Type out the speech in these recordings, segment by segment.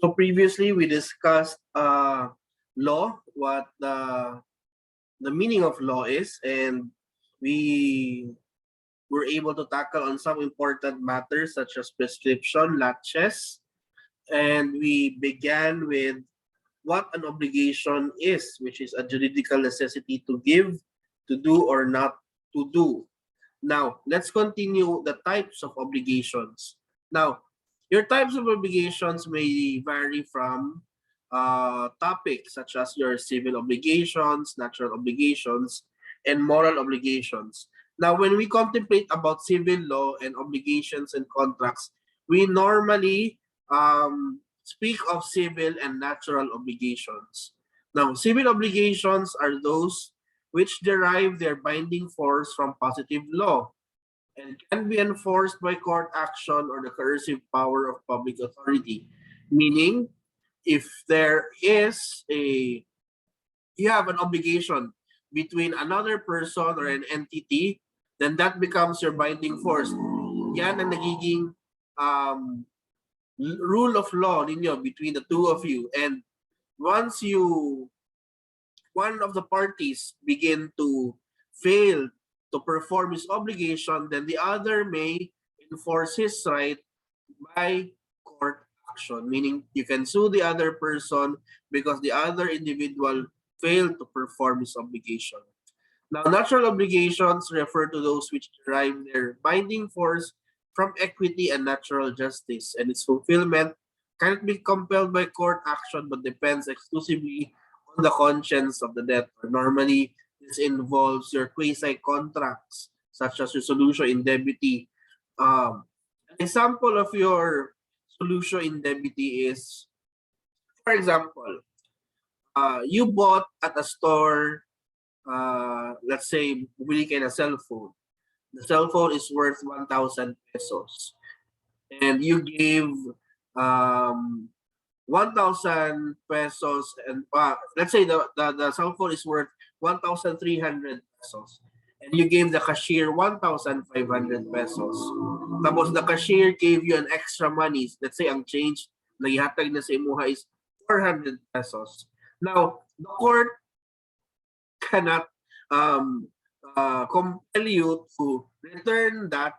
So previously we discussed law, what the meaning of law is, and we were able to tackle on some important matters such as prescription, laches, and we began with what an obligation is, which is a juridical necessity to give, to do, or not to do. Now, let's continue the types of obligations. Now, your types of obligations may vary from topics such as your civil obligations, natural obligations, and moral obligations. Now, when we contemplate about civil law and obligations and contracts, we normally speak of civil and natural obligations. Now, civil obligations are those which derive their binding force from positive law and can be enforced by court action or the coercive power of public authority. Meaning, if there is you have an obligation between another person or an entity, then that becomes your binding force. Yan ang nagiging rule of law ninyo between the two of you. And once one of the parties begin to fail to perform his obligation, then the other may enforce his right by court action, meaning you can sue the other person because the other individual failed to perform his obligation. Now, natural obligations refer to those which derive their binding force from equity and natural justice, and its fulfillment cannot be compelled by court action but depends exclusively on the conscience of the debtor. Normally, this involves your quasi contracts, such as your solution indemnity. An example of your solution indemnity is, for example, you bought at a store, let's say, bumili kayo ng cell phone. The cell phone is worth 1,000 pesos. And you gave 1,000 pesos, and let's say the cell phone is worth 1,300 pesos, and you gave the cashier 1,500 pesos. Tapos the cashier gave you an extra money. Let's say ang change na ihatag na sa imuha is 400 pesos. Now, the court cannot compel you to return that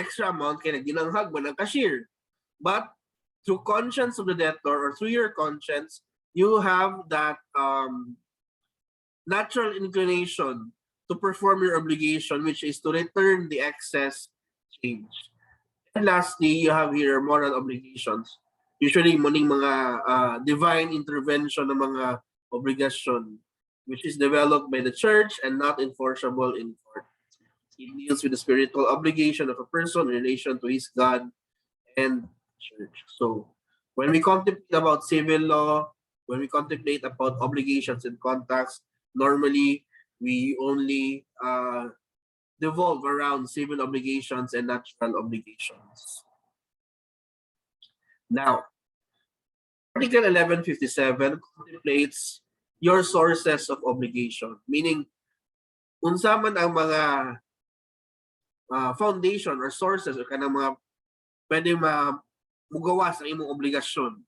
extra amount kaya ginanghag mo ng cashier. But through conscience of the debtor or through your conscience, you have that natural inclination to perform your obligation, which is to return the excess change. And lastly, you have here moral obligations. Usually, muning mga divine intervention ng mga obligasyon, which is developed by the church and not enforceable in court. It deals with the spiritual obligation of a person in relation to his God and church. So when we contemplate about civil law, when we contemplate about obligations and contracts, normally we only devolve around civil obligations and natural obligations. Now, Article 1157 contemplates your sources of obligation, meaning unsa man ang mga foundation or sources o kanang mga pwede mugawas ang imong obligasyon.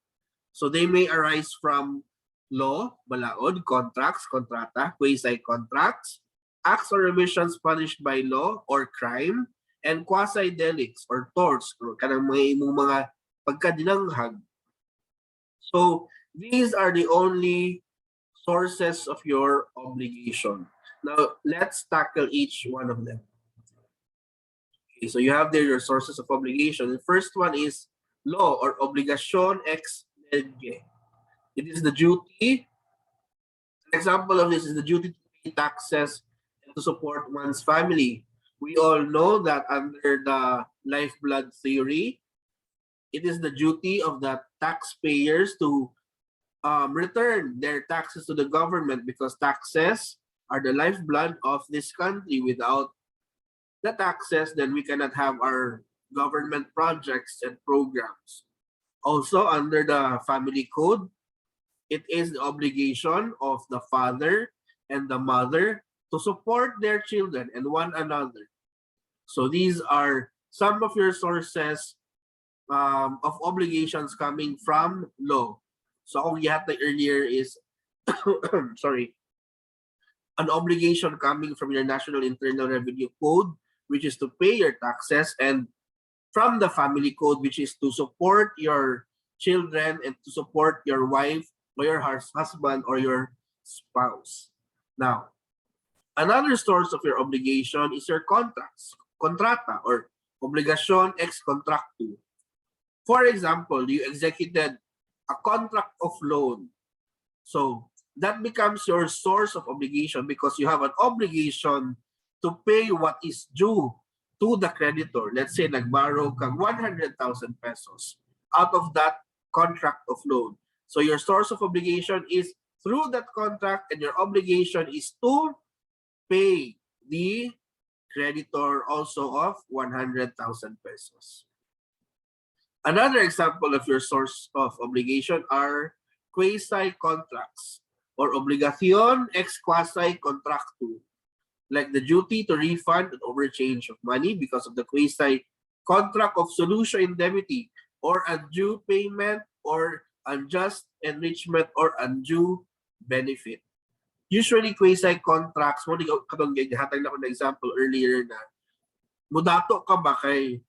So they may arise from law, balaod, contracts, kontrata, quasi contracts, acts or remissions punished by law or crime, and quasi delicts or torts or kanang mga imong mga pagkadinanghag. So these are the only sources of your obligation. Now let's tackle each one of them. Okay, so you have there your sources of obligation. The first one is law or obligación ex lege. It is the duty. An example of this is the duty to pay taxes and to support one's family. We all know that under the lifeblood theory, it is the duty of the taxpayers to return their taxes to the government because taxes are the lifeblood of this country. Without the taxes, then we cannot have our government projects and programs. Also, under the family code, it is the obligation of the father and the mother to support their children and one another. So these are some of your sources of obligations coming from law. So kung yata earlier is sorry, an obligation coming from your National Internal Revenue Code, which is to pay your taxes, and from the family code, which is to support your children and to support your wife or your husband or your spouse. Now, another source of your obligation is your contracts, contrata or obligación ex contractu. For example, you executed a contract of loan. So that becomes your source of obligation because you have an obligation to pay what is due to the creditor. Let's say nagborrow kang 100,000 pesos out of that contract of loan. So your source of obligation is through that contract, and your obligation is to pay the creditor also of 100,000 pesos. Another example of your source of obligation are quasi contracts or obligación ex quasi contractu, like the duty to refund an overchange of money because of the quasi contract of solution indemnity, or undue payment, or unjust enrichment, or undue benefit. Usually quasi contracts, mo katong gihatag na ko na example earlier na mudato ka ba kay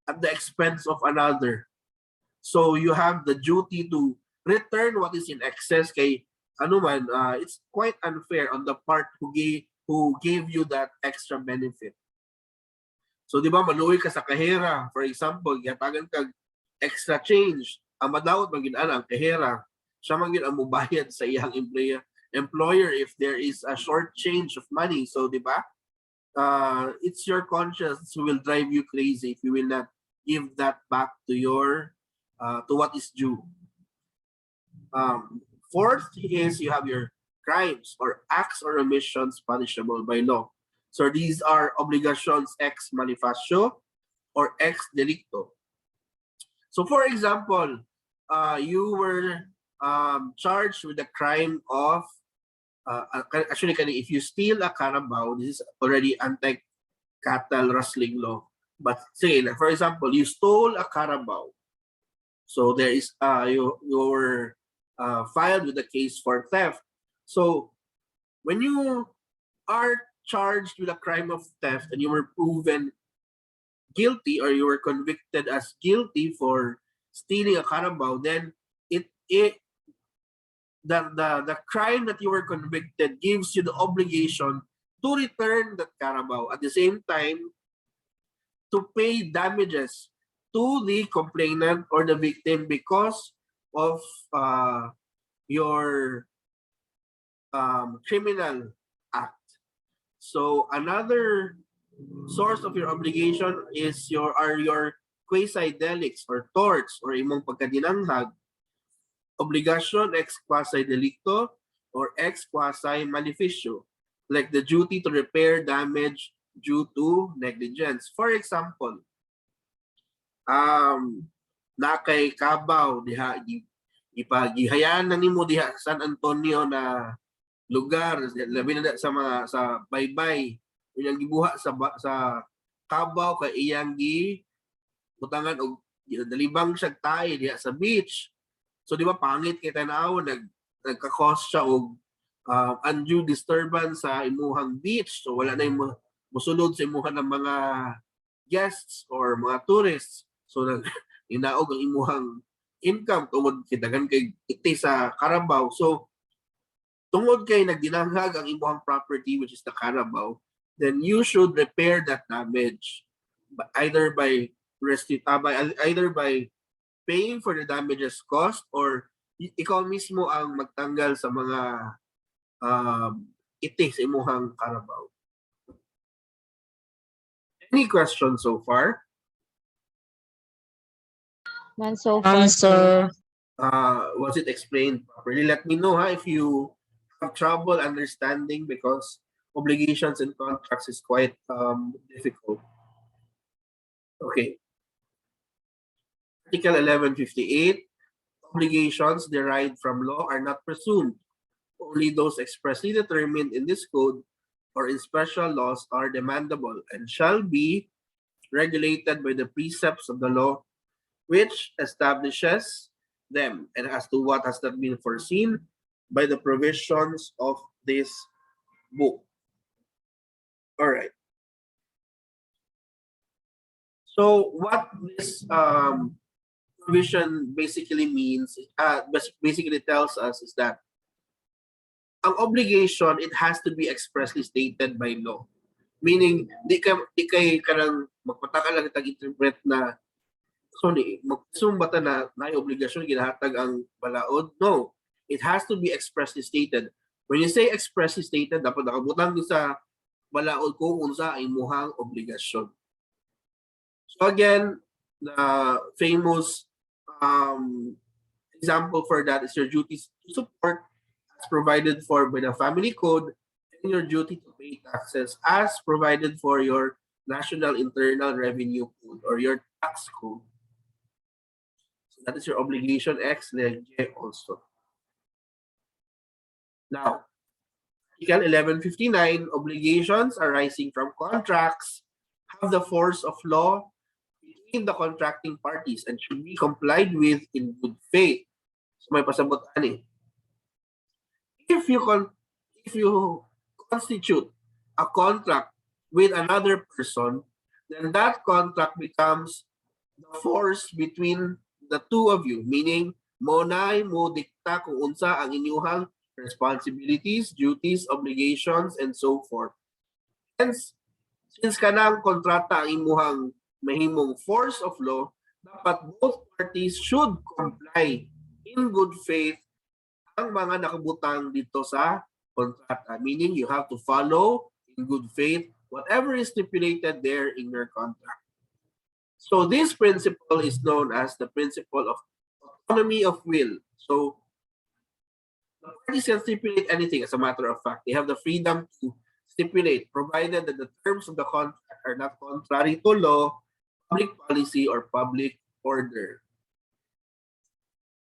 at the expense of another. So you have the duty to return what is in excess kay ano man, it's quite unfair on the part who gave you that extra benefit. So di ba maluwi ka sa kahera, for example, gihatagan kag extra change, ang madawat magin-ana ang kahera, siya magin ang mubayad sa iyang employer if there is a short change of money. So di ba? It's your conscience who will drive you crazy if you will not give that back to your to what is due. Fourth is you have your crimes or acts or omissions punishable by law. So these are obligations ex manifesto or ex delicto. So for example, you were charged with the crime of actually if you steal a carabao, this is already anti-cattle rustling law. But say, for example, you stole a carabao. So there is you were filed with a case for theft. So when you are charged with a crime of theft and you were proven guilty or you were convicted as guilty for stealing a carabao, then the crime that you were convicted gives you the obligation to return that carabao. At the same time, to pay damages to the complainant or the victim because of your criminal act. So another source of your obligation is your quasi delicts or torts or imong pagkadinanghag, obligación ex quasi delicto or ex quasi maleficio, like the duty to repair damage due to negligence. For example, na kay Cabaw diha ipagihayan na nimo diha San Antonio na lugar, labi na sa mga sa baybay iyang gibuha sa Cabaw kay iyang butangan og dalibang siya tay diha sa beach. So di ba pangit kay tanaw nagka-cause siya og undue disturbance sa imuhang beach. So wala na mosulod sa imuhang ng mga guests or mga tourists. So inaog ang imuhang income tungod kay daghan kay iti sa carabao. So tungod kay nagdinanghag ang imuhang property, which is the carabao, then you should repair that damage either by paying for the damages cost, or ikaw mismo ang magtanggal sa mga iti sa imuhang carabao. Any questions so far? None so far, Sir. Was it explained properly? Let me know if you have trouble understanding, because obligations and contracts is quite difficult. Okay. Article 1158, obligations derived from law are not presumed. Only those expressly determined in this code or in special laws are demandable and shall be regulated by the precepts of the law which establishes them, and as to what has not been foreseen by the provisions of this book. All right. So what this provision basically means, basically tells us is that ang obligation, it has to be expressly stated by law. Meaning, di kay kanang magpataka lang tag-interpret na sorry, magsumbata na may obligasyon ginahatag ang balaod. No, it has to be expressly stated. When you say expressly stated, dapat nakabutang din sa balaod kung unsa ay muhang obligasyon. So again, the famous example for that is your duties to support as provided for by the family code, and your duty to pay taxes as provided for your National Internal Revenue Code or your tax code. So that is your obligation X leg J also. Now, Article 1159, obligations arising from contracts have the force of law between the contracting parties and should be complied with in good faith. So may pasabutan eh. If you constitute a contract with another person, then that contract becomes the force between the two of you, meaning mo dikta kung unsa ang inyuhang responsibilities, duties, obligations, and so forth. Hence, since kanang kontrata ang imuhang mahimong force of law, dapat both parties should comply in good faith ang mga nakabutang dito sa kontrata. Meaning, you have to follow in good faith whatever is stipulated there in your contract. So this principle is known as the principle of autonomy of will. So the parties can stipulate anything as a matter of fact. They have the freedom to stipulate, provided that the terms of the contract are not contrary to law, public policy, or public order.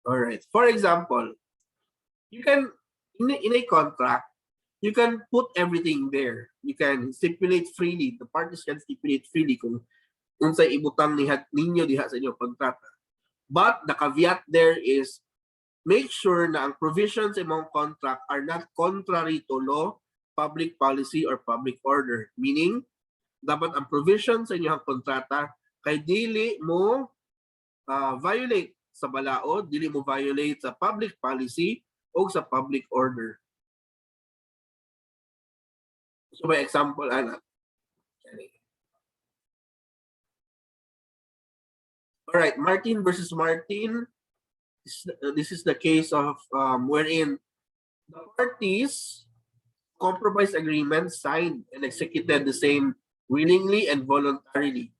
All right. For example, you can, in a contract, you can put everything there. You can stipulate freely. The parties can stipulate freely kung unsay ibutang ninyo diha sa inyong kontrata. But the caveat there is, make sure na ang provisions sa imong contract are not contrary to law, public policy, or public order. Meaning, dapat ang provisions sa inyong kontrata kay dili mo violate sa balaod, dili mo violate sa public policy o sa public order. So by example, ana. All right, Martin versus Martin. This is the case of wherein the parties compromise agreements signed and executed the same willingly and voluntarily.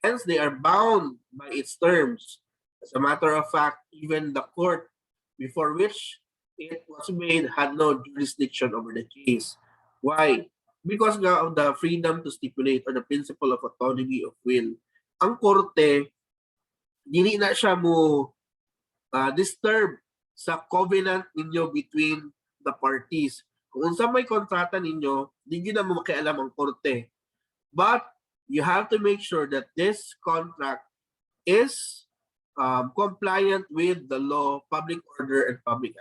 Hence, they are bound by its terms. As a matter of fact, even the court before which it was made had no jurisdiction over the case. Why? Because of the freedom to stipulate or the principle of autonomy of will. Ang korte, dili na siya mo disturb sa covenant ninyo between the parties. Kung unsa may kontrata ninyo, di na mo makialam ang korte. But you have to make sure that this contract is compliant with the law, public order, and public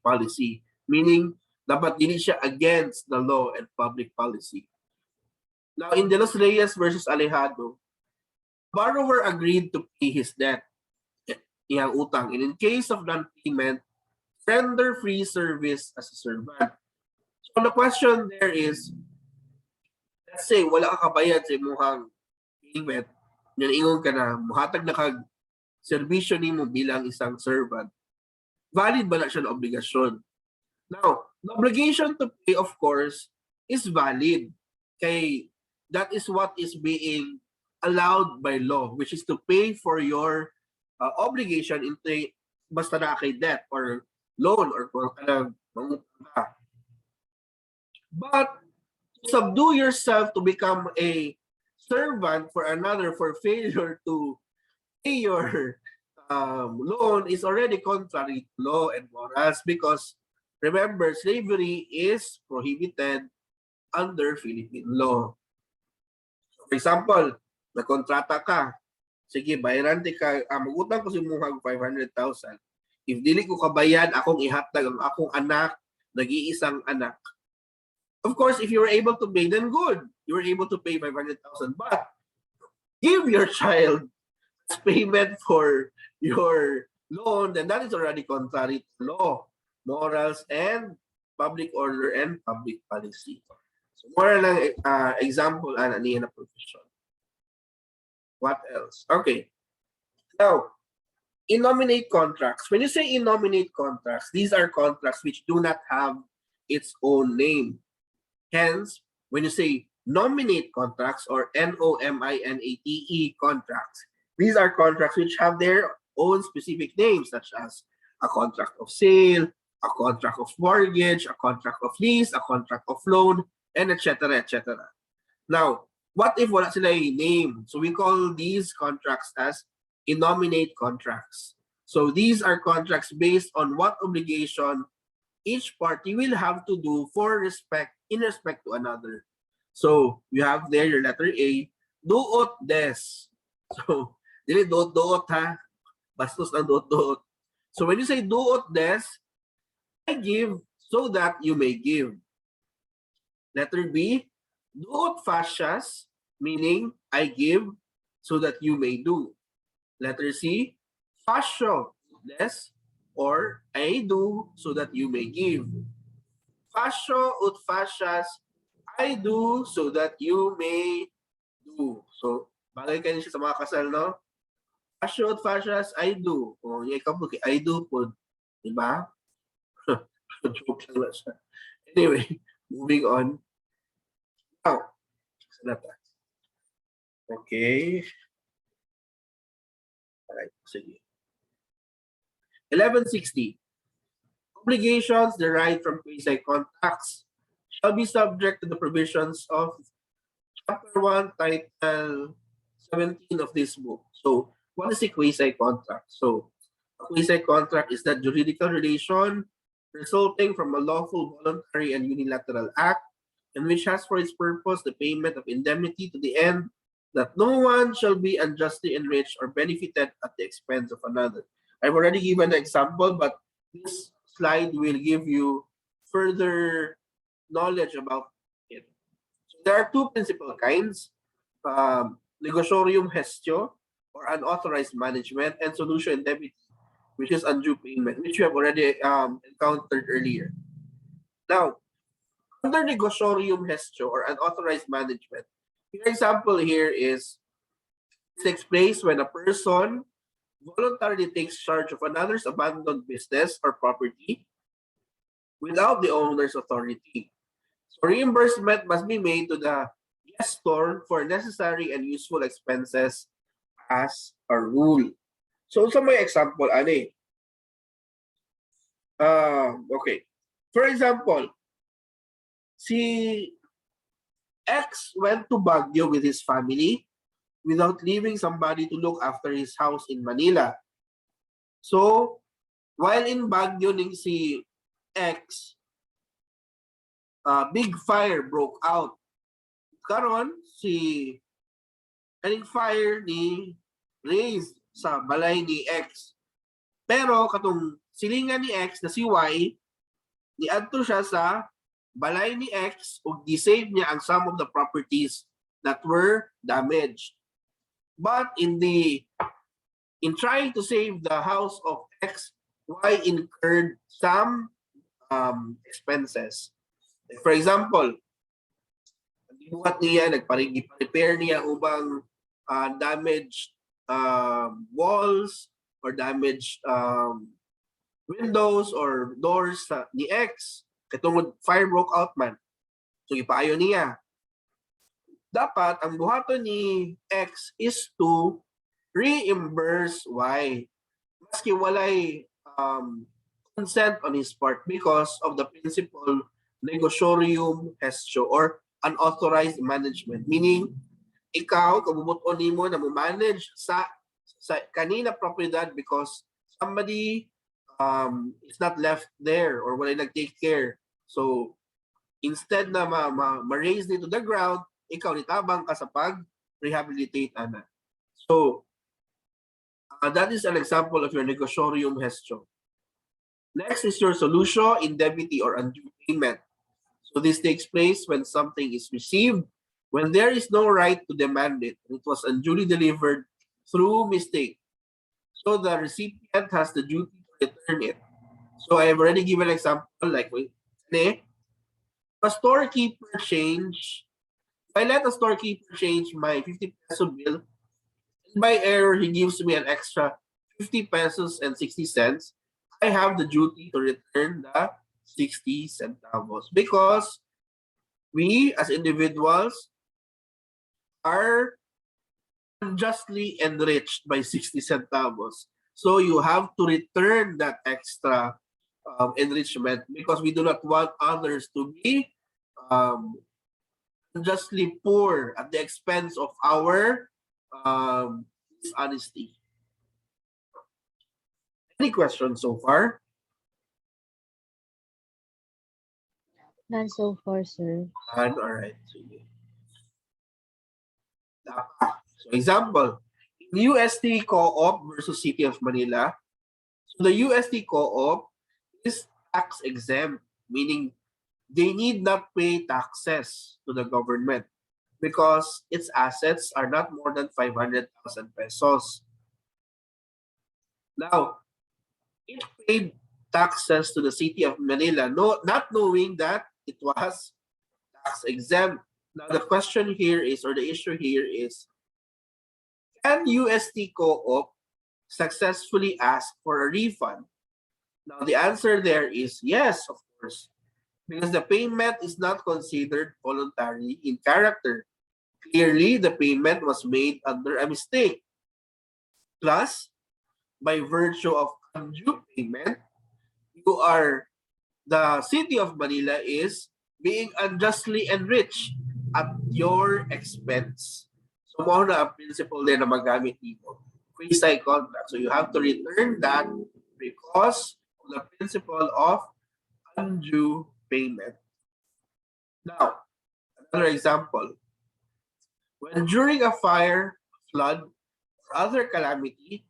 policy. Meaning, dapat dili siya against the law and public policy. Now, in De Los Reyes versus Alejado, borrower agreed to pay his debt, iyang utang, and in case of non-payment, render free service as a servant. So the question there is, let's say wala ka kabayad sa imuhang payment, yan ingon ka na muhatag na kag serbisyo nimo bilang isang servant, valid ba na siya na obligasyon? Now, the obligation to pay, of course, is valid. Kay that is what is being allowed by law, which is to pay for your obligation into basta na kay debt or loan or kung mangutang ka. But to subdue yourself to become a servant for another for failure to pay your loan is already contrary to law and morals, because remember, slavery is prohibited under Philippine law. For example, nagkontrata ka, sige, bayaran ti ka, magutang ko si muhag 500,000. If dili ko kabayan, akong ihatag ang akong anak, nag-iisang anak. Of course, if you were able to pay, then good. You were able to pay 500,000. But give your child payment for your loan, then that is already contrary to law, morals, and public order and public policy. So, more lang example ana niya na provision. What else? Okay. Now, innominate contracts. When you say innominate contracts, these are contracts which do not have its own name. Hence, when you say nominate contracts or NOMINATE contracts, these are contracts which have their own specific names, such as a contract of sale, a contract of mortgage, a contract of lease, a contract of loan, and etc. etc. Now, what if wala sila yung name? So we call these contracts as innominate contracts. So these are contracts based on what obligation each party will have to do in respect to another. So you have there your letter A, duot des. So, dili duot ha. Bastos ng duot. So when you say duot des, I give so that you may give. Letter B, duot fascias, meaning I give so that you may do. Letter C, fascio des, or I do so that you may give. Fascio ut fascias, I do so that you may do. So, bagay kayo siya sa mga kasal, no? Fascio ut fascias, I do. O, yung ikaw po, I do po. Diba? Joke lang siya. Anyway, moving on. Now, okay. Alright, sige. 1160. Obligations derived from quasi contracts shall be subject to the provisions of Chapter 1, Title 17 of this book. So, what is a quasi contract? So, a quasi contract is that juridical relation resulting from a lawful, voluntary, and unilateral act, and which has for its purpose the payment of indemnity to the end that no one shall be unjustly enriched or benefited at the expense of another. I've already given an example, but this slide will give you further knowledge about it. So there are two principal kinds, negotiorium gestio, or unauthorized management, and solution indemnity, which is undue payment, which you have already encountered earlier. Now, under negotiorium gestio, or unauthorized management, your example here is, it takes place when a person voluntarily takes charge of another's abandoned business or property without the owner's authority. So reimbursement must be made to the gestor for necessary and useful expenses as a rule. So sa may example, ano okay. For example, si X went to Baguio with his family without leaving somebody to look after his house in Manila. So, while in Baguio ning si X, big fire broke out. Karon si aning fire ni raise sa balay ni X. Pero katong silingan ni X na si Y, niadto siya sa balay ni X ug gi-save niya ang some of the properties that were damaged. But in trying to save the house of X, Y incurred some expenses. For example, buhat niya, nagpa-repair niya ubang damaged walls or damaged windows or doors ni X. Katungod fire broke out man. So ipaayo niya. Dapat ang buhaton ni X is to reimburse Y. Maski walay consent on his part because of the principle negotiorium gestio or unauthorized management. Meaning, ikaw, kabubuton nimo na mo-manage sa kanina propriedad because somebody is not left there or walay nag-take care. So, instead na ma-raise nito the ground, ikaw nitabang ka sa pag-rehabilitate ana. So, That is an example of your negotiorium gestio. Next is your solutio indebiti or undue payment. So this takes place when something is received, when there is no right to demand it. It was unduly delivered through mistake. So the recipient has the duty to return it. So I have already given an example like a storekeeper change. If I let a storekeeper change my 50 peso bill, and by error he gives me an extra 50 pesos and 60 cents, I have the duty to return the 60 centavos because we as individuals are unjustly enriched by 60 centavos. So you have to return that extra enrichment because we do not want others to be unjustly poor at the expense of our dishonesty. Any questions so far? None so far, sir. All right. Sige. So example, UST Co-op versus City of Manila. So the UST Co-op is tax exempt, meaning they need not pay taxes to the government because its assets are not more than 500,000 pesos. Now, it paid taxes to the City of Manila, not knowing that it was tax exempt. Now, the question here is, or the issue here is, can UST Co-op successfully ask for a refund? Now, the answer there is yes, of course, because the payment is not considered voluntary in character. Clearly, the payment was made under a mistake. Plus, by virtue of undue payment, the City of Manila is being unjustly enriched at your expense. So, mo na ang principle din na magamit dito. Quasi contract. So, you have to return that because of the principle of undue payment. Now, another example. When during a fire, flood, or other calamity,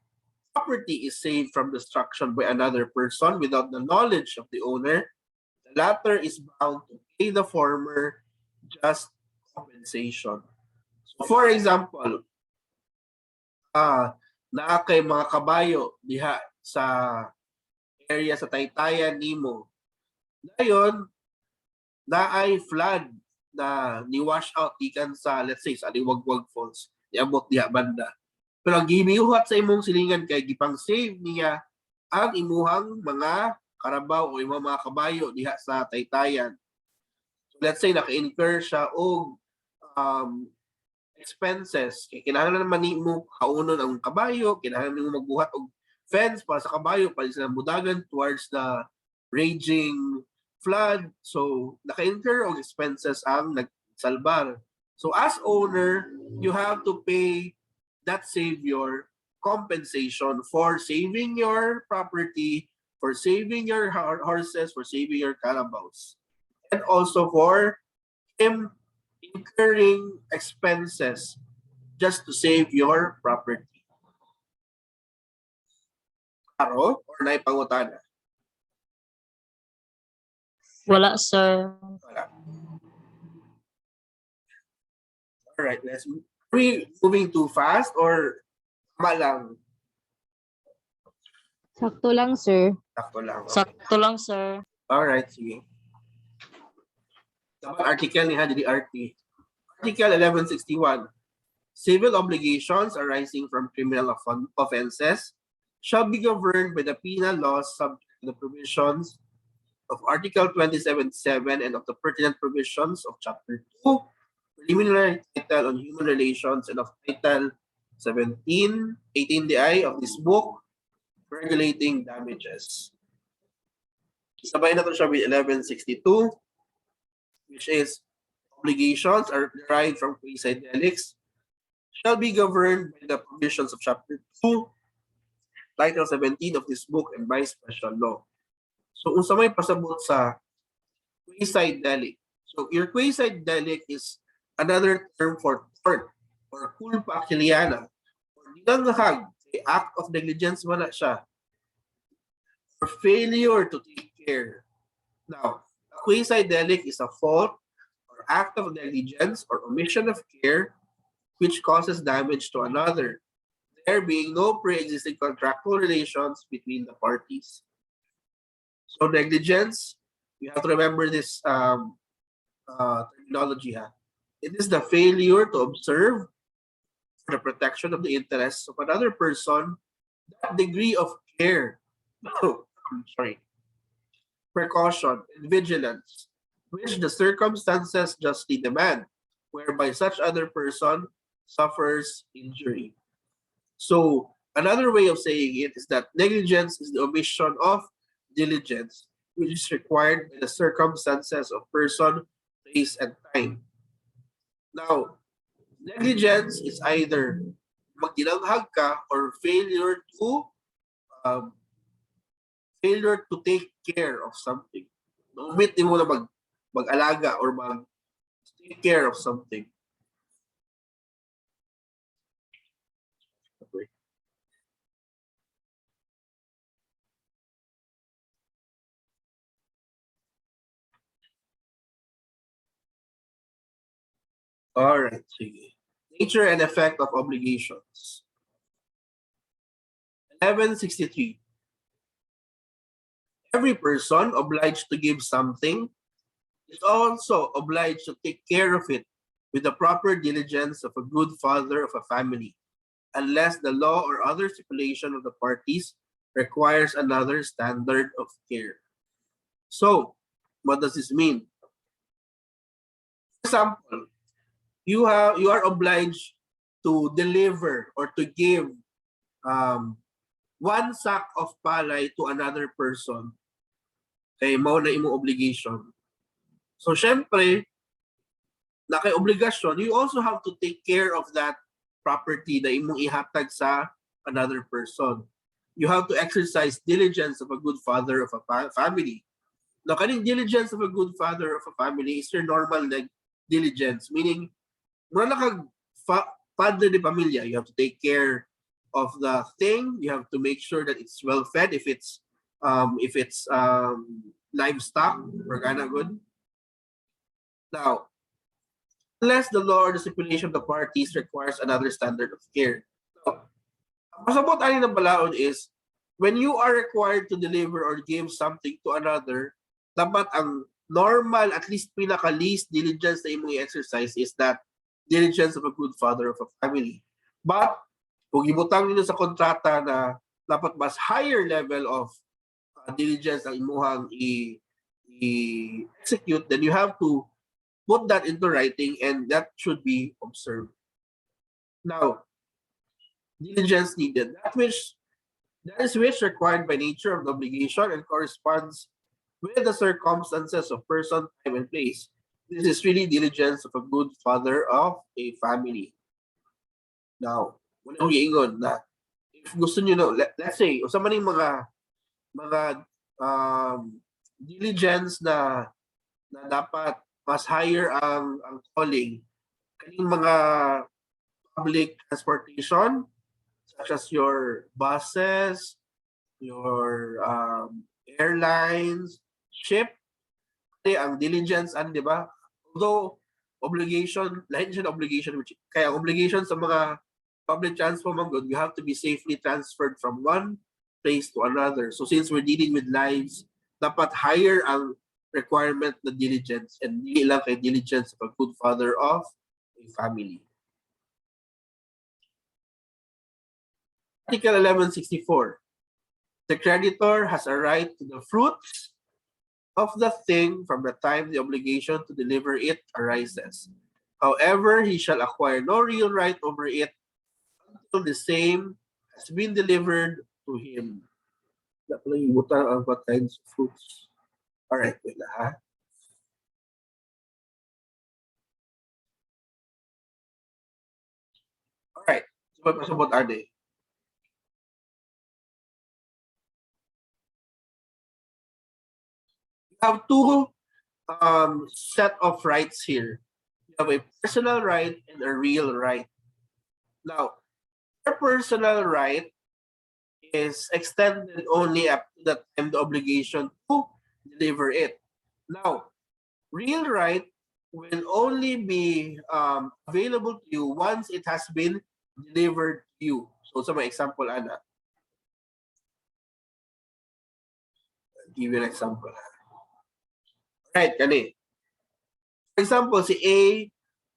property is saved from destruction by another person without the knowledge of the owner, the latter is bound to pay the former just compensation. So for example, naa kay mga kabayo diha sa area sa Taytayan nimo. Dayon, naay flood na ni-wash out gikan sa, let's say, sa Liwagwag Falls, niabot diha banda. Pero ang giniuhat sa imong silingan kay gipang save niya ang imuhang mga karabaw o imong mga kabayo diha sa Taytayan. So let's say naka-incur siya og expenses. Kaya kinahanglan naman nimo kaunon ang kabayo, kinahanglan nimo magbuhat og fence para sa kabayo para sila mudagan towards the raging flood. So naka-incur og expenses ang nagsalbar. So as owner, you have to pay that savior compensation for saving your property, for saving your horses, for saving your carabaos, and also for him incurring expenses just to save your property. Klaro or naipangutana? Wala, sir. Wala. All right, let's move. Are we moving too fast or tama lang? Sakto lang, sir. Sakto lang. Okay. Sakto lang, sir. All right, sige. Dapat article ni ha, jadi RT. Article 1161. Civil obligations arising from criminal offenses shall be governed by the penal laws subject to the provisions of Article 27.7 and of the pertinent provisions of Chapter 2, preliminary title on human relations, and of Title 17, 18DI of this book, regulating damages. Sabay na ito siya with 1162, which is obligations are derived from quasi delicts shall be governed by the provisions of Chapter 2, Title 17 of this book, and by special law. So, kung sa may pasabot sa quasi delict. So, your quasi delict is another term for tort or culpa achilleana or dinanghag The act of negligence wala siya. For failure to take care. Now, a quasi-delict is a fault or act of negligence or omission of care which causes damage to another, there being no pre-existing contractual relations between the parties. So negligence, you have to remember this terminology. It is the failure to observe for the protection of the interests of another person that degree of care, precaution, and vigilance, which the circumstances justly demand, whereby such other person suffers injury. So another way of saying it is that negligence is the omission of diligence, which is required by the circumstances of person, place, and time. Now, negligence is either magtinanghag ka or um, failure to take care of something. Omit mo na mag-alaga or take care of something. Okay. All right, sige. Nature and effect of obligations. 1163. Every person obliged to give something is also obliged to take care of it with the proper diligence of a good father of a family, unless the law or other stipulation of the parties requires another standard of care. So, what does this mean? For example, you are obliged to deliver or to give one sack of palay to another person. Kay mao na imong obligation. So syempre, na kay obligasyon, you also have to take care of that property na imong ihatag sa another person. You have to exercise diligence of a good father of a family. Now, kaning diligence of a good father of a family is your normal diligence, meaning mura na kag padre de pamilya. You have to take care of the thing. You have to make sure that it's well fed if it's livestock or kind of good. Now, unless the law or the stipulation of the parties requires another standard of care. Now, pasabot ani ng balaod is when you are required to deliver or give something to another, dapat ang normal, at least pinaka-least diligence na imong i-exercise is that diligence of a good father of a family. But, kung ibutang nyo sa kontrata na dapat mas higher level of diligence ang imuhang i-execute, then you have to put that into writing and that should be observed. Now, diligence needed. That is which required by nature of the obligation and corresponds with the circumstances of person, time, and place. This is really diligence of a good father of a family. Now, wala akong iingon na if gusto nyo na, let's say, usa man yung mga diligence na dapat mas higher ang calling, kaning mga public transportation, such as your buses, your airlines, ship, kasi ang diligence, di ba? Although, obligation, lahat siya na obligation, kaya obligation sa mga public transport, you have to be safely transferred from one place to another. So since we're dealing with lives, dapat higher ang requirement na diligence and hindi lang kay diligence of a good father of a family. Article 1164. The creditor has a right to the fruits of the thing from the time the obligation to deliver it arises. However, he shall acquire no real right over it until the same has been delivered to him. What kinds of fruits? All right, wait lang ha. All right, so what are they? You have two set of rights here. You have a personal right and a real right. Now, your personal right is extended only up to the time the obligation to deliver it. Now, real right will only be available to you once it has been delivered to you. So, sa mga example, Ana. I'll give you an example. Right, kani. For example, si A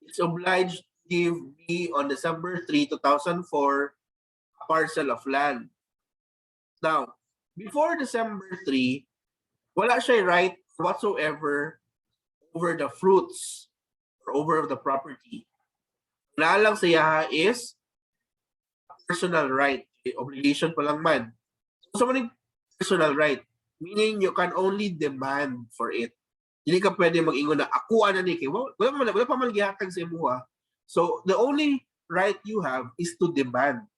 is obliged to give B on December 3, 2004, a parcel of land. Now, before December 3, wala siya right whatsoever over the fruits or over the property. Wala lang siya is personal right. Obligation pa lang man. So, sa personal right, meaning you can only demand for it. Hindi ka pwede mag-ingon na ako ana ni kay wala pa man gihatag sa imuha. So the only right you have is to demand.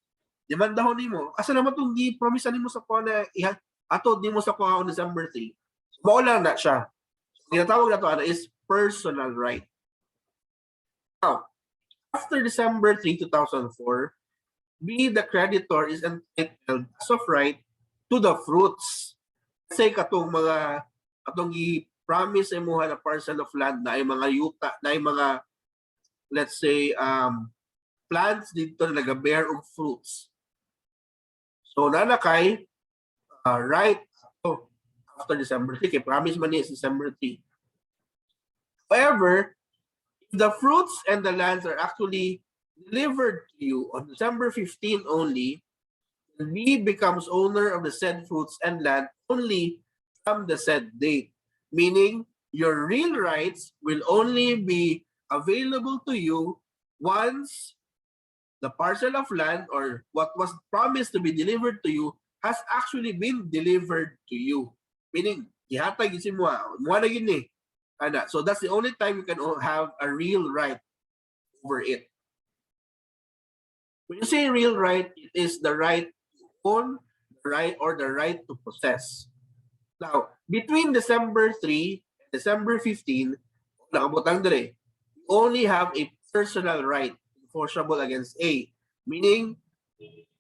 Demand dahon nimo. Asa naman tong gi-promise nimo sa kuha na atod nimo sa kuha on December 3. Mao lang na siya. Ginatawag na to ana is personal right. Now, after December 3, 2004, B, the creditor, is entitled as of right to the fruits. Kasi katong i-promise mo na parcel of land na ay mga yuta, na ay mga, let's say, plants dito na nag-bear of fruits. So, nanakay, right after December 3, kay promise man niya December 3. However, if the fruits and the lands are actually delivered to you on December 15 only, B becomes owner of the said fruits and land only from the said date. Meaning, your real rights will only be available to you once the parcel of land or what was promised to be delivered to you has actually been delivered to you. Meaning, ihatag isi mo na yun eh. So that's the only time you can have a real right over it. When you say real right, it is the right to own, the right or the right to possess. Now, between December 3 and December 15, nakabutang dire, you only have a personal right enforceable against A. Meaning,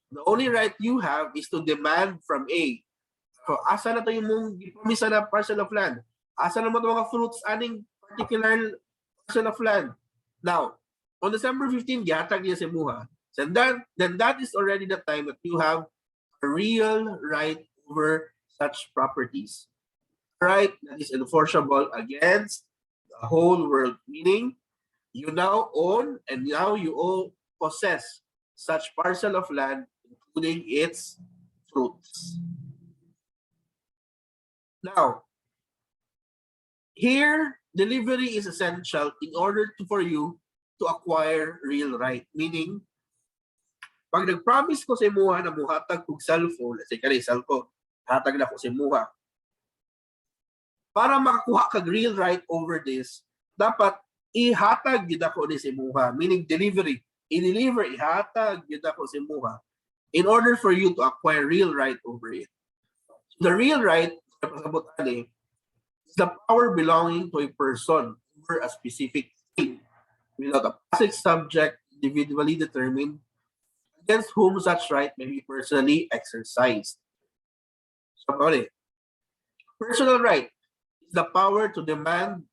the only right you have is to demand from A. So, asa na to yung mong ipamisa na parcel of land? Asa na mo mga fruits aning particular parcel of land? Now, on December 15, gihatag niya si Muha. So then that is already the time that you have a real right over such properties. Right that is enforceable against the whole world, meaning you now own and now you all possess such parcel of land, including its fruits. Now, here, delivery is essential in order for you to acquire real right, meaning pag nag-promise ko sa imuha na muhatag kong cellphone, let's say kani cellphone, hatag na ko sa imuha. Para makakuha kag real right over this, dapat ihatag gid ako ni sa imuha, meaning delivery. I-deliver, ihatag gid ako sa imuha in order for you to acquire real right over it. The real right, is the power belonging to a person over a specific thing without a passive subject individually determined against whom such right may be personally exercised. So, personal right is the power to demand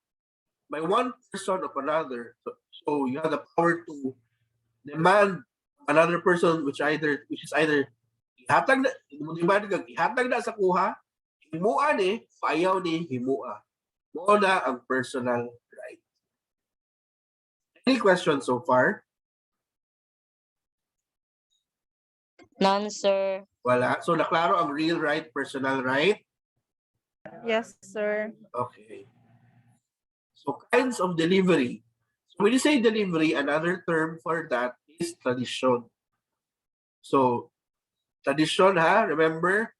by one person of another. So you have the power to demand another person which is either ihatag na sa kuha, himua ni, payaw ni himua. Mo na ang personal right. Any questions so far? None, sir. Wala. So naklaro ang real right, personal right? Yes, sir. Okay. So kinds of delivery. So when you say delivery, another term for that is tradition. So tradition remember,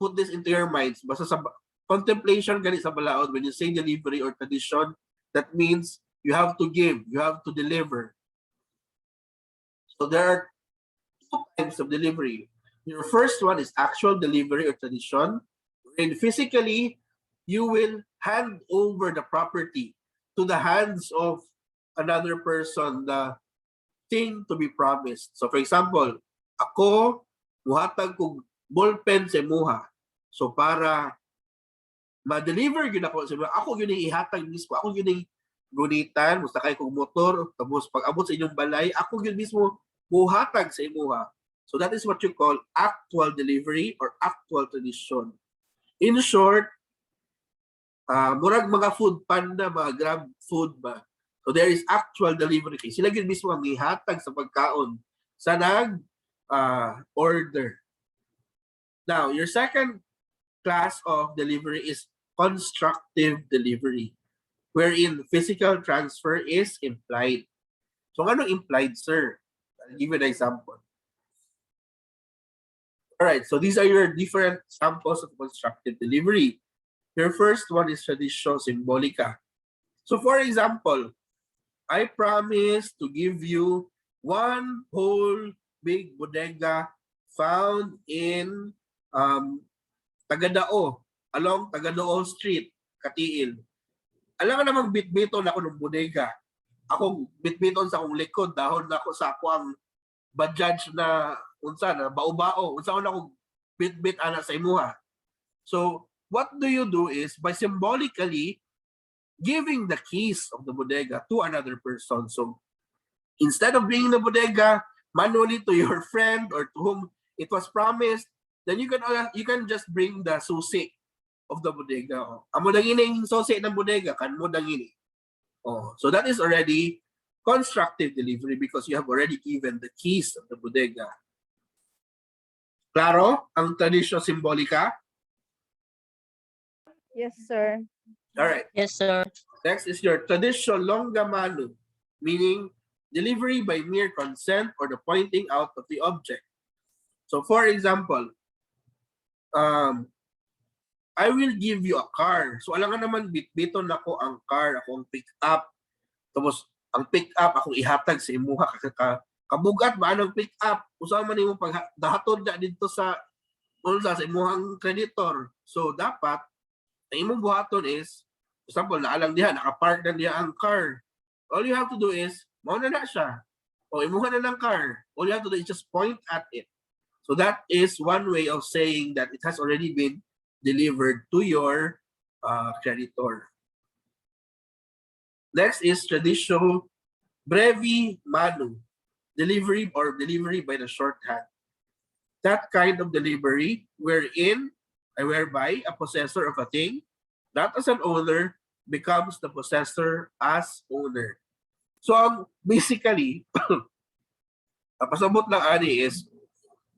put this into your minds. Basta sa contemplation gani sa balaod, when you say delivery or tradition, that means you have to give, you have to deliver. So there are two types of delivery. Your first one is actual delivery or tradition, and physically you will hand over the property to the hands of another person, the thing to be promised. So for example, ako muhatag kog ballpen sa imuha. So para ma-deliver gyud ako sa imuha, ako gyud ang ihatag mismo, ako gyud ang gunitan, musta kay kog motor, tapos pag abot sa inyong balay, ako gyud mismo muhatag sa imuha. So that is what you call actual delivery or actual tradition. In short, murag mga food panda, mga grab food ba. So there is actual delivery. Sila gyud mismo ang ihatag sa pagkaon sa order. Now, your second class of delivery is constructive delivery, wherein physical transfer is implied. So ano implied, sir? I'll give you an example. All right, so these are your different samples of constructive delivery. Your first one is traditio symbolica. So for example, I promise to give you one whole big bodega found in Tagadao, along Tagadao Street, Katiil. Alam nga namang bitbiton ako ng bodega. Akong bitbiton sa akong likod, dahon na ako sa ako ang Bajaj na unsa na bao-bao, unsa ako bit-bit ana sa imuha. So, what do you do is by symbolically giving the keys of the bodega to another person. So, instead of bringing the bodega manually to your friend or to whom it was promised, then you can just bring the susi of the bodega. Amo dangini yung susi ng bodega, kan mo dangini. So that is already constructive delivery because you have already given the keys of the bodega. Claro ang tradisyon simbolika? Yes, sir. All right. Yes, sir. Next is your tradisyon longa mano, meaning delivery by mere consent or the pointing out of the object. So for example, I will give you a car. So alam nga naman, bitbiton ako ang car, ako ang pick up. Tapos ang pick up akong ihatag sa imuha kabugat ba anong pick up? Usa man nimo pag dahatod na dito sa imuhang creditor. So dapat ang imong buhaton is, for example, naalang diha, nakapark na diha ang car. All you have to do is, mauna na siya. O imuha na ng car. All you have to do is just point at it. So that is one way of saying that it has already been delivered to your creditor. Next is traditio brevi manu, delivery by the shorthand. That kind of delivery whereby a possessor of a thing, not as an owner, becomes the possessor as owner. So basically, pasabot lang ani is,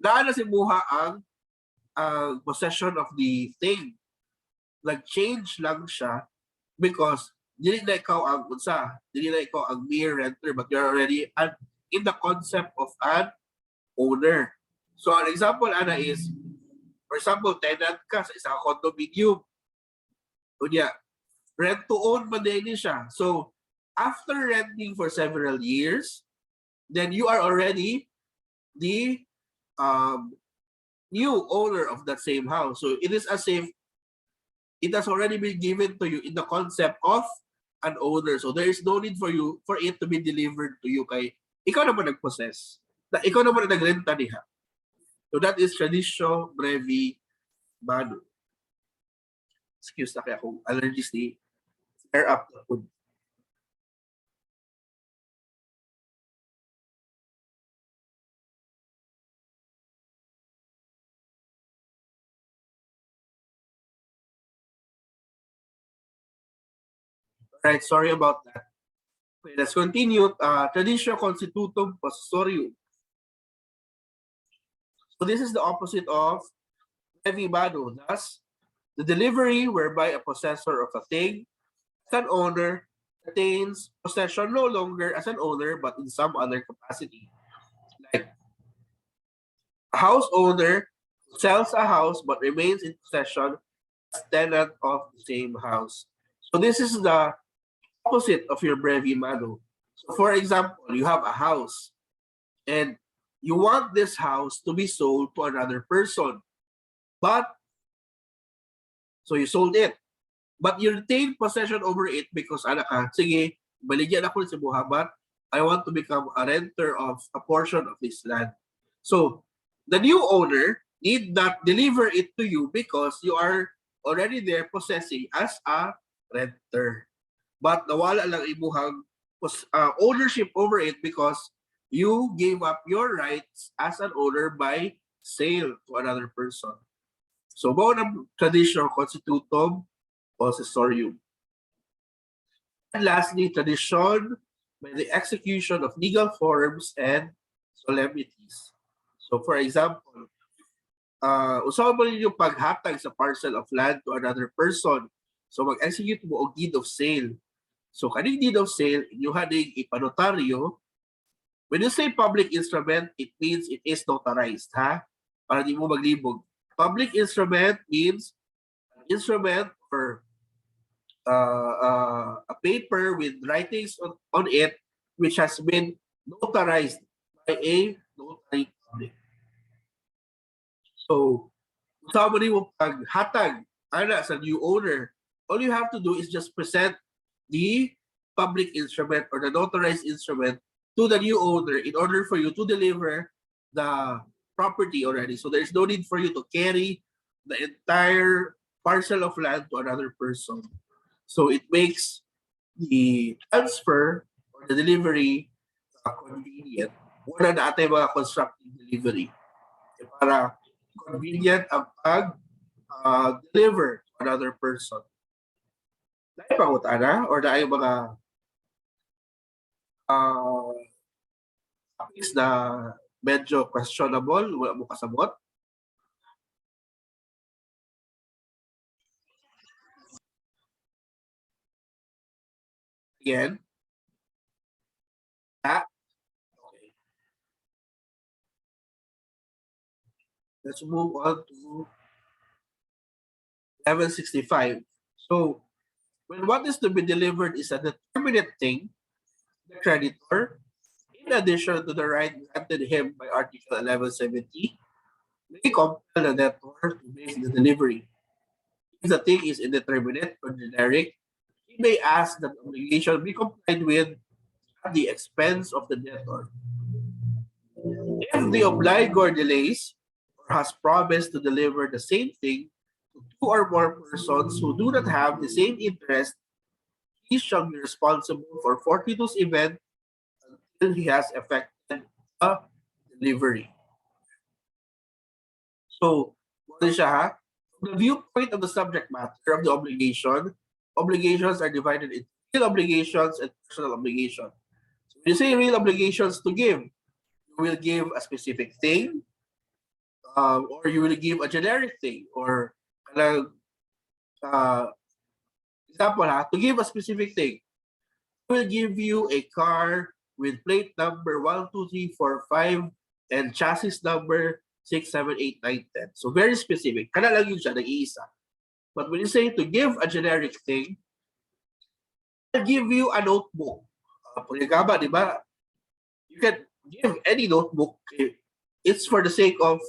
naana si Muha ang possession of the thing. Nag-change lang siya because dili na ikaw ang mere renter, but you're already in the concept of an owner. So an example ana is, for example, tenant ka sa isang condominium. Kunya, rent to own pa din siya. So after renting for several years, then you are already the new owner of that same house. So it is as if it has already been given to you in the concept of an owner. So there is no need for it to be delivered to you kay ikaw naman nag-possess. Ikaw naman ang nagrenta niya. So that is traditio brevi manu. Excuse na kaya kung allergies ni air up na food. Right, sorry about that. Okay, let's continue. Traditio constitutum possessorium. So this is the opposite of brevi manu. Thus, the delivery whereby a possessor of a thing as an owner attains possession no longer as an owner but in some other capacity. Like a house owner sells a house but remains in possession as tenant of the same house. So this is the opposite of your brevi manu. So for example, you have a house and you want this house to be sold to another person. So you sold it. But you retain possession over it because sige, baligyan ako sa buha, but I want to become a renter of a portion of this land. So the new owner need not deliver it to you because you are already there possessing as a renter. But nawala lang imuhang ownership over it because you gave up your rights as an owner by sale to another person. So, mao na tradition constitutum possessorium. And lastly, tradition by the execution of legal forms and solemnities. So, for example, usapan mo yung paghatag sa parcel of land to another person. So, mag-execute mo og deed of sale. So, kaning deed of sale, inyo haning ipanotaryo. When you say public instrument, it means it is notarized, ha? Para di mo maglibog. Public instrument means an instrument or a paper with writings on it which has been notarized by a notary public. So, kung somebody mo paghatag ana sa new owner, all you have to do is just present the public instrument or the notarized instrument to the new owner in order for you to deliver the property already. So there's no need for you to carry the entire parcel of land to another person. So it makes the transfer or the delivery convenient. Wala na atay mga constructive delivery. Para convenient ang pag-deliver to another person. Dahil pangutana or dahil mga topics na medyo questionable, wala mo kasabot. Again. Okay. Let's move on to 1165. So, when what is to be delivered is a determinate thing, the creditor, in addition to the right granted him by Article 1170, may compel the debtor to make the delivery. If the thing is indeterminate or generic, he may ask that the obligation be complied with at the expense of the debtor. If the obligor delays or has promised to deliver the same thing to two or more persons who do not have the same interest, he shall be responsible for fortuitous event until he has effected a delivery. So, what is siya ha? From the viewpoint of the subject matter of the obligation, obligations are divided into real obligations and personal obligations. So, when you say real obligations to give, you will give a specific thing, or you will give a generic thing, or example ha, to give a specific thing, I will give you a car with plate number 1, 2, 3, 4, 5 and chassis number 6, 7, 8, 9, 10. So very specific. Kana lang yun siya, nag-iisa. But when you say to give a generic thing, I'll give you a notebook. Pagkagaba, di ba? You can give any notebook. It's for the sake of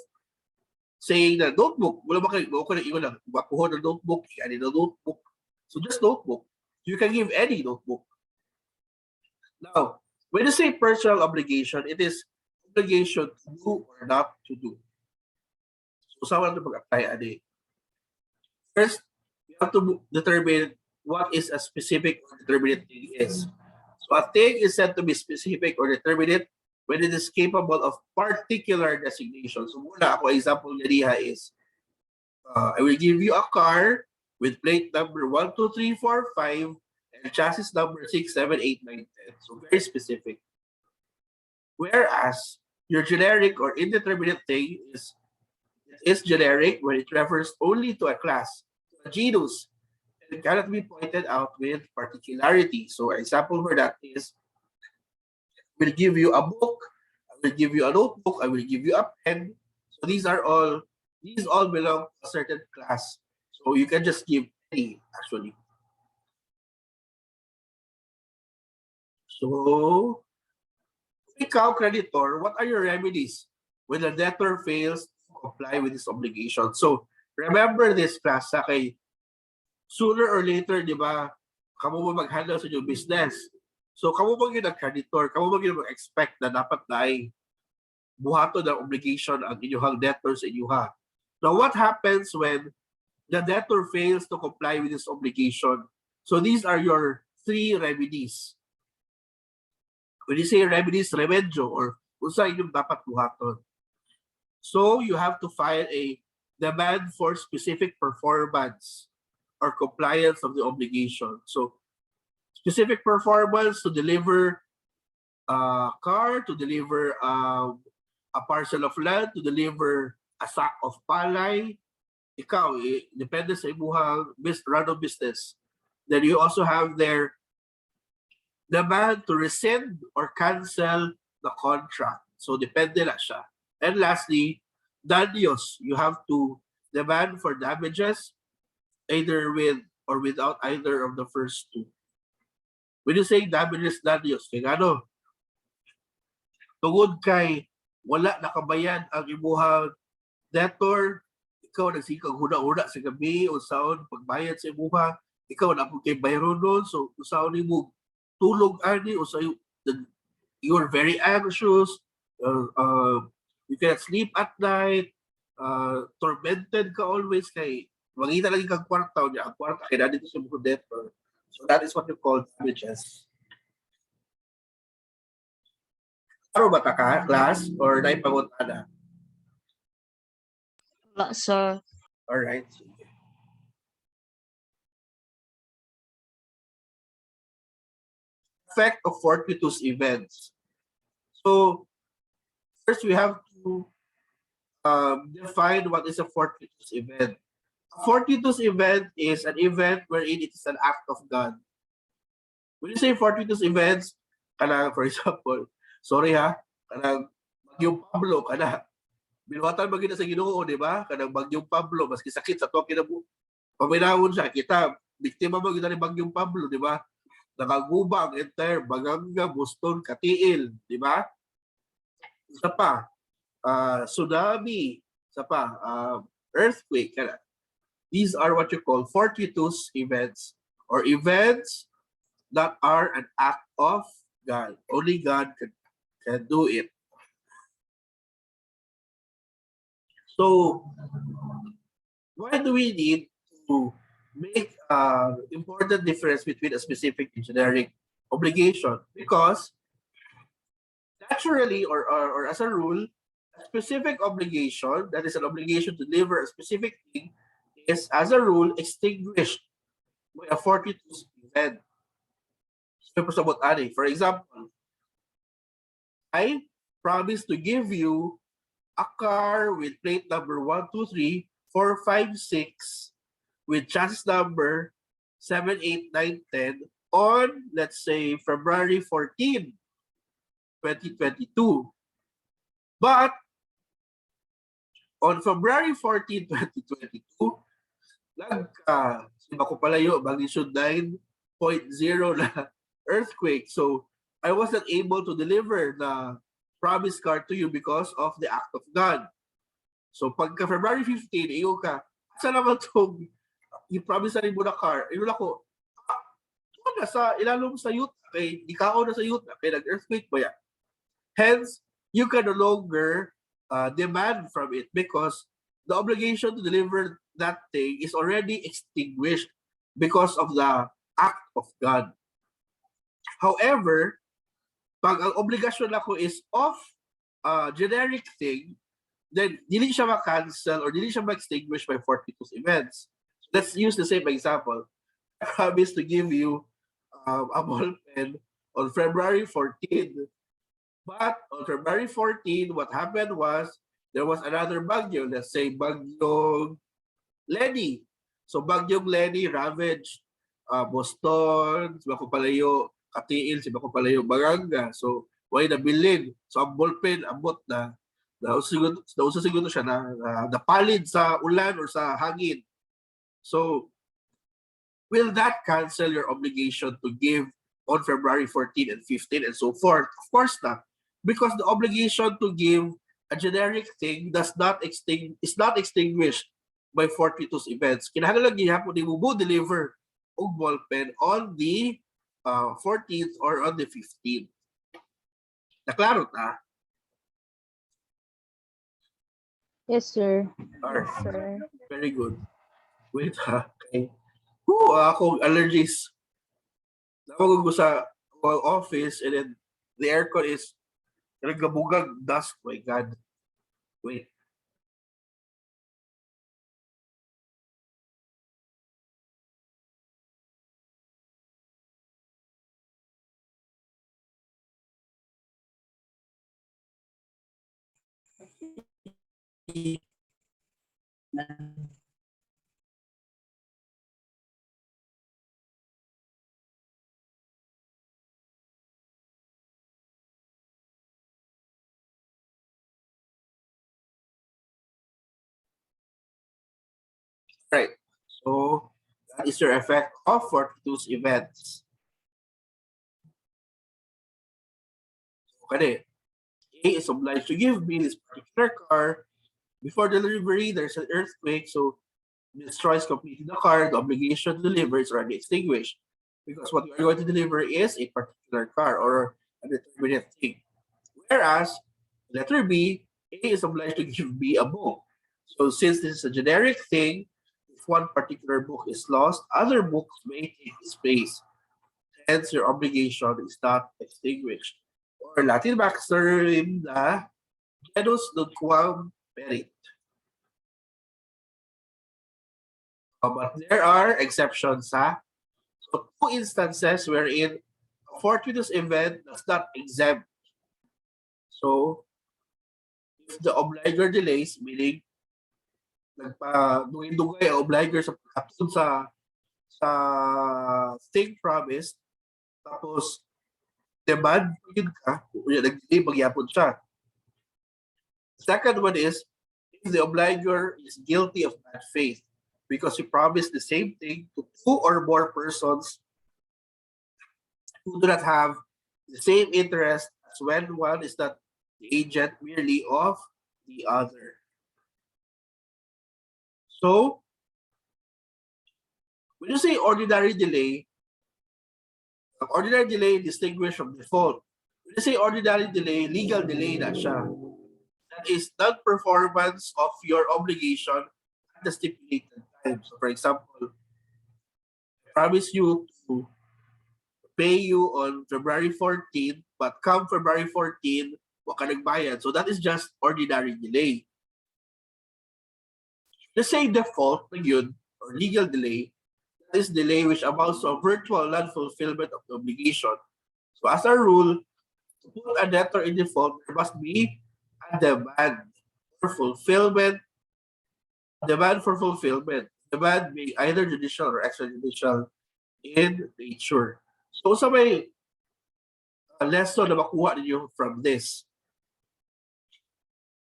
saying that notebook. Wala ba kayo? Wala ko lang. Bakuho ng notebook. Ikani ng notebook. So just notebook. You can give any notebook. Now, when you say personal obligation, it is obligation to do or not to do. So, saan natin mag-apply, Adi? First, we have to determine what is a specific or determinate thing is. So, a thing is said to be specific or determinate when it is capable of particular designation. So, muna ako, example niya is, I will give you a car with plate number 1, 2, 3, 4, 5, and chassis number 6, 7, 8, 9, 10. So very specific. Whereas your generic or indeterminate thing is generic when it refers only to a class, a genus, and it cannot be pointed out with particularity. So example for that is, I will give you a book, I will give you a notebook, I will give you a pen. So these all belong to a certain class. So you can just give any actually. So, ikaw, creditor, what are your remedies when the debtor fails to comply with his obligation? So, remember this class, kay sooner or later, di ba, kamo mo mag-handle sa inyong business. So, kamo mo yung creditor, kamo mo yung mag-expect na dapat na ay buhaton ng obligation ang inyong debtors sa inyuha. Now, what happens when the debtor fails to comply with this obligation? So these are your 3 remedies. When you say remedies, remedyo, or unsa inyong dapat buhaton. So you have to file a demand for specific performance or compliance of the obligation. So specific performance to deliver a car, to deliver a parcel of land, to deliver a sack of palay. Ikaw, depende sa imuhang run of business. Then you also have their demand to rescind or cancel the contract. So depende lang siya. And lastly, daños. You have to demand for damages either with or without either of the first two. When you say damages, daños, kaya ano, tungod kay wala nakabayan ang imuhang debtor, ikaw nagsikang huna-huna sa gabi o saon pagbayad sa imuha, ikaw na kay bayron nun, so saon mo tulog ani o sa you're very anxious, you cannot sleep at night, tormented ka always kay mangita lagi kang kwarta niya, ang kwarta kay dito sa imuhang debtor. So that is what you call damages. Ano ba ta ka, class? Or naipangunta na? Wala, sir. Alright. Effect of fortuitous events. So, first we have to define what is a fortuitous event. A fortuitous event is an event wherein it is an act of God. When you say fortuitous events, kanang, for example, sorry ha, kanang Bagyong Pablo, kanang binuhatan magina sa Ginoo, di ba? Kanang Bagyong Pablo, maski sakit sa to kinabu. Paminahon siya, kita, biktima mo kita ni Bagyong Pablo, di ba? Nakaguba ang entire Baganga, Boston, Katiil, di ba? Isa pa, tsunami, isa pa, earthquake, kana. These are what you call fortuitous events or events that are an act of God. Only God can do it. So, why do we need to make important difference between a specific and generic obligation? Because naturally or as a rule, a specific obligation, that is an obligation to deliver a specific thing, is as a rule extinguished by a fortuitous event. For example, I promise to give you a car with plate number 123-456 with chassis number 78910 on, let's say, February 14, 2022. But on February 14, 2022, Siba ko palayo, magnitude 9.0 na earthquake. So I wasn't able to deliver the promise car to you because of the act of God. So pagka February 15, iyo ka, saan naman itong i-promise na rin mo na car? Iyo na ko, sa ilalong sa youth, kay ikao na sa youth, kay nag-earthquake ba yan? Hence, you can no longer demand from it because the obligation to deliver that thing is already extinguished because of the act of God. However, pag ang obligasyon ako is of a generic thing, then dili siya ma-cancel or dili siya ma-extinguish by fortuitous events. Let's use the same example. I promise to give you a ball pen on February 14. But on February 14, what happened was there was another bagyo, let's say Bagyong Lenny. So Bagyong Lenny ravaged Boston, Sibako-Palayo, Katiil, Sibako-Palayo, Baranga. So why nabilin? So ang ballpen, abot na nausa siguro siya na napalid sa ulan or sa hangin. So will that cancel your obligation to give on February 14 and 15 and so forth? Of course not. Because the obligation to give a generic thing is not extinguished by fortuitous events. Kinahanglan gihapon ni mo deliver og ballpen on the 14th or on the 15th. Naklaro ta? Yes, sir. Are. Yes, sir. Very good. Wait ha. Okay. Akong allergies. Napagod ko sa office and then the aircon is nagabugag dust. My God. Wait. Right. So that is your effect of fortuitous events. Okay. A is obliged to give B this particular car. Before delivery, there's an earthquake, so it destroys completely the car. The obligation to deliver is already extinguished because what you are going to deliver is a particular car or a determinate thing. Whereas letter B, A is obliged to give B a book. So since this is a generic thing, if one particular book is lost, other books may take its place. Hence, your obligation is not extinguished. Or Latin maxim na genus non quam perit. But there are exceptions, ha? So two instances wherein a fortuitous event does not exempt. So if the obliger delays, meaning nagpa-dugay-dugay ang obliger sa pagkatun sa thing promised, tapos demand yun ka, nag-delay magyapon siya. Second one is if the obliger is guilty of bad faith because he promised the same thing to two or more persons who do not have the same interest as when one is not the agent merely of the other. So, when you say ordinary delay distinguished from default. When you say ordinary delay, legal delay na siya. That is non-performance of your obligation at the stipulated time. So, for example, I promise you to pay you on February 14, but come February 14, wag ka nagbayad. So that is just ordinary delay. The same default na yun, or legal delay, that is delay which amounts to a virtual non-fulfillment of the obligation. So as a rule, to put a debtor in default, there must be a demand for fulfillment. Demand for fulfillment. Demand being either judicial or extrajudicial in nature. So sa may lesson na makuha ninyo from this.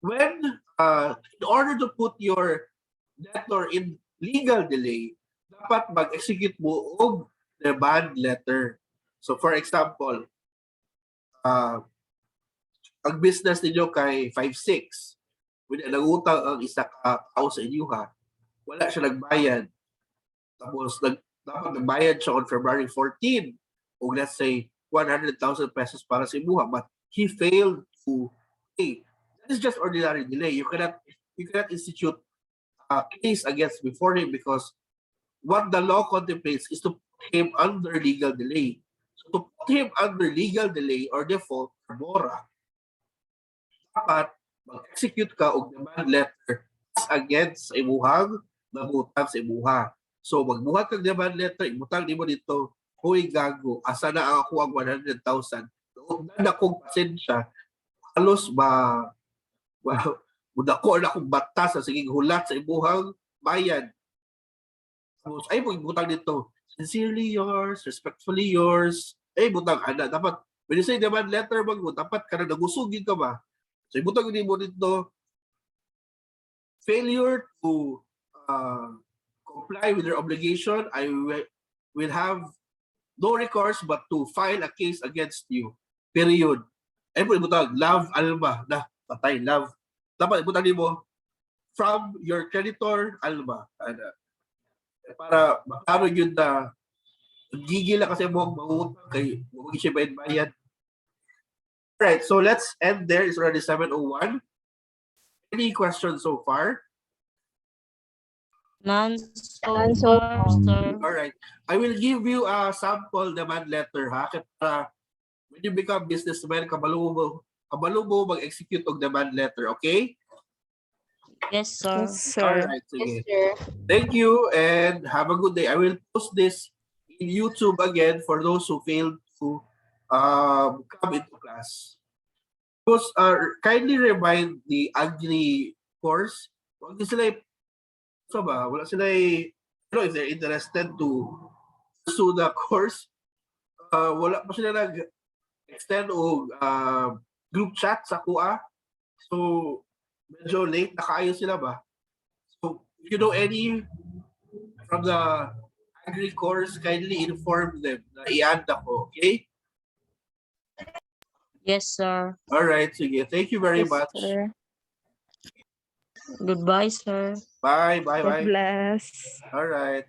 When, in order to put your debtor in legal delay, dapat mag-execute mo og demand letter. So for example, ang business ninyo kay 5-6. When nangutang ang isa ka tao sa inyo ha, wala siya nagbayad. Tapos dapat nagbayad siya on February 14. O let's say 100,000 pesos para sa imuha, but he failed to pay. That is just ordinary delay. You cannot institute a case against before him because what the law contemplates is to put him under legal delay. So to put him under legal delay or default or mora, dapat mag-execute ka og demand letter against sa imuhang nangutang sa imuha. So magbuhat kag demand letter, imutang nimo dito, hoy gago, asa na ang ako ang 100,000? Doon akong pasensya, halos mudako na akong batas sa siging hulat sa imuhang bayan. Tapos, ay, butang dito, sincerely yours, respectfully yours, butang, dapat, when you say demand letter, dapat ka na nagusugin ka ba? So, ibutang mo dito, failure to comply with your obligation, I will have no recourse but to file a case against you. Period. Ay po, ibutang, love, alma, patay, love. Dapat ibutang mo, from your creditor, alma. Para maklaro yun na gigil na kasi mo mangutang kay huwag siya bayad. Alright, so let's end there. It's already 7:01. Any questions so far? None so None so far, far. sir. All right. I will give you a sample demand letter, ha? Kaya when you become businessman, kabalo mo mag-execute og demand letter, okay? Yes, sir. Yes, All sir. right, sige. Yes, sir. Thank you and have a good day. I will post this in YouTube again for those who failed to come into class. Because kindly remind the Agri course. Huwag din sila wala sila if they're interested to pursue the course, wala pa sila nag-extend o group chat sa kuha. So, medyo late na kaayo sila ba? So, if you know any from the Agri course, kindly inform them na i-add ako, okay? Yes, sir. All right, sige. Thank you very Yes, much. sir. Goodbye, sir. Bye, bye, God bye. bless. All right.